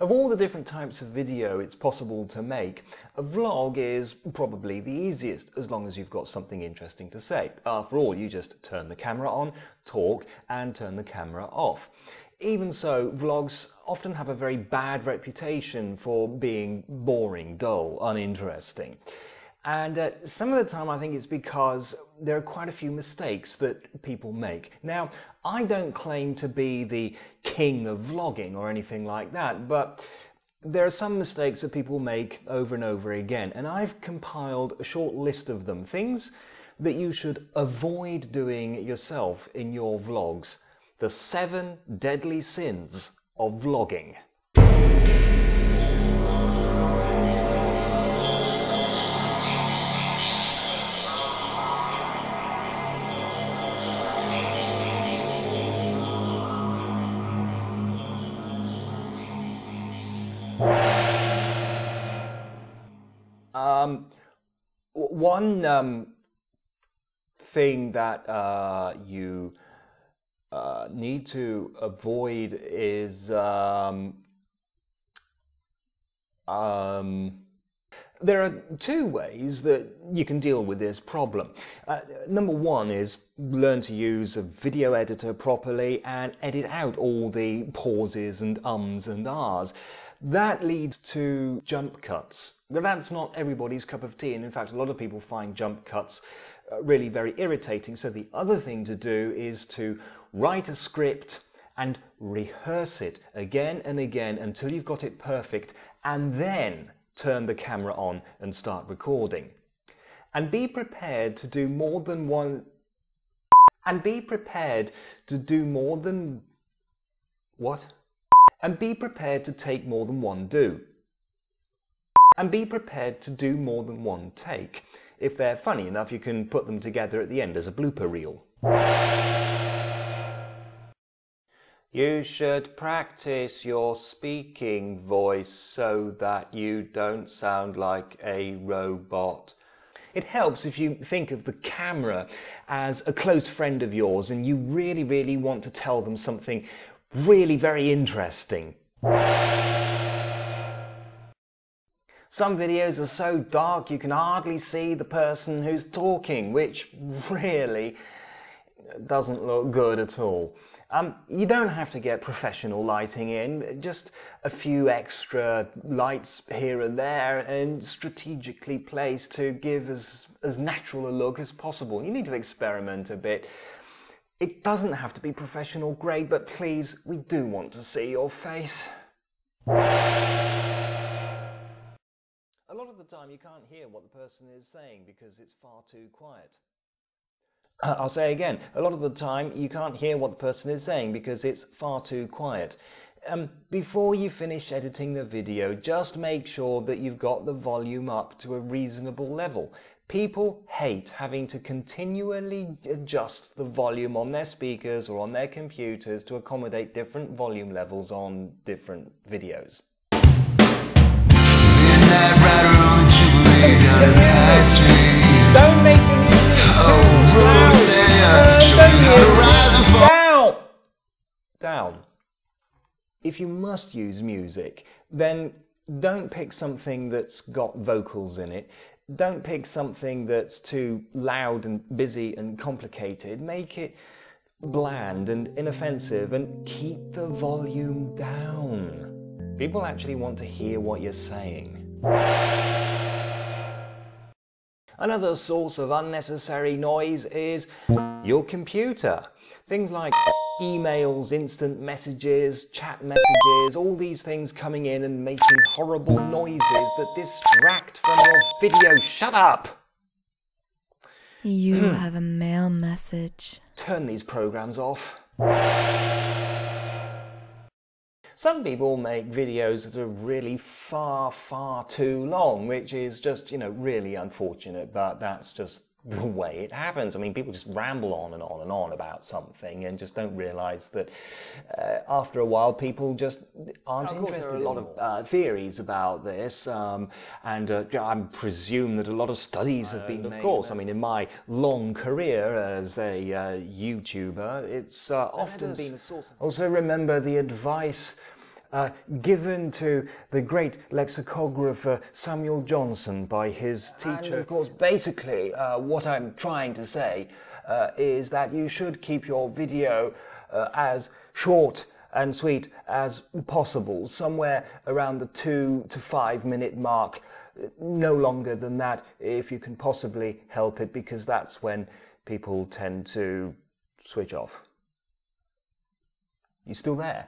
Of all the different types of video it's possible to make, a vlog is probably the easiest, as long as you've got something interesting to say. After all, you just turn the camera on, talk, and turn the camera off. Even so, vlogs often have a very bad reputation for being boring, dull, uninteresting. And some of the time I think it's because there are quite a few mistakes that people make. Now, I don't claim to be the king of vlogging or anything like that, but there are some mistakes that people make over and over again, and I've compiled a short list of them, things that you should avoid doing yourself in your vlogs. The 7 deadly sins of vlogging. One thing that you need to avoid is there are 2 ways that you can deal with this problem. Number 1 is learn to use a video editor properly and edit out all the pauses and ums and ahs. That leads to jump cuts. But that's not everybody's cup of tea, and in fact a lot of people find jump cuts really very irritating. So the other thing to do is to write a script and rehearse it again and again until you've got it perfect, and then turn the camera on and start recording. And be prepared to do more than one... And be prepared to do more than... What? And be prepared to take more than one do. And be prepared to do more than one take. If they're funny enough, you can put them together at the end as a blooper reel. You should practice your speaking voice so that you don't sound like a robot. It helps if you think of the camera as a close friend of yours and you really want to tell them something really very interesting. Some videos are so dark you can hardly see the person who's talking, which really doesn't look good at all. You don't have to get professional lighting in, just a few extra lights here and there and strategically placed to give as natural a look as possible. You need to experiment a bit. It doesn't have to be professional grade, but please, we do want to see your face. A lot of the time you can't hear what the person is saying because it's far too quiet. I'll say again, a lot of the time you can't hear what the person is saying because it's far too quiet. Before you finish editing the video, just make sure that you've got the volume up to a reasonable level. People hate having to continually adjust the volume on their speakers or on their computers to accommodate different volume levels on different videos. Don't make the music too loud. Down. If you must use music, then don't pick something that's got vocals in it. Don't pick something that's too loud and busy and complicated. Make it bland and inoffensive and keep the volume down. People actually want to hear what you're saying. Another source of unnecessary noise is your computer. Things like emails, instant messages, chat messages, all these things coming in and making horrible noises that distract from your video. Shut up! You have a mail message. Turn these programs off. Some people make videos that are really far too long, which is just, really unfortunate, but that's just the way it happens. I mean, people just ramble on and on and on about something and just don't realise that after a while people just aren't interested. There are a lot of theories about this, and I presume that a lot of studies have been made. Of course, I mean, in my long career as a YouTuber, it's often been a source. Also remember the advice given to the great lexicographer Samuel Johnson by his teacher. And of course, basically, what I'm trying to say is that you should keep your video as short and sweet as possible, somewhere around the 2 to 5 minute mark, no longer than that if you can possibly help it, because that's when people tend to switch off. You still there?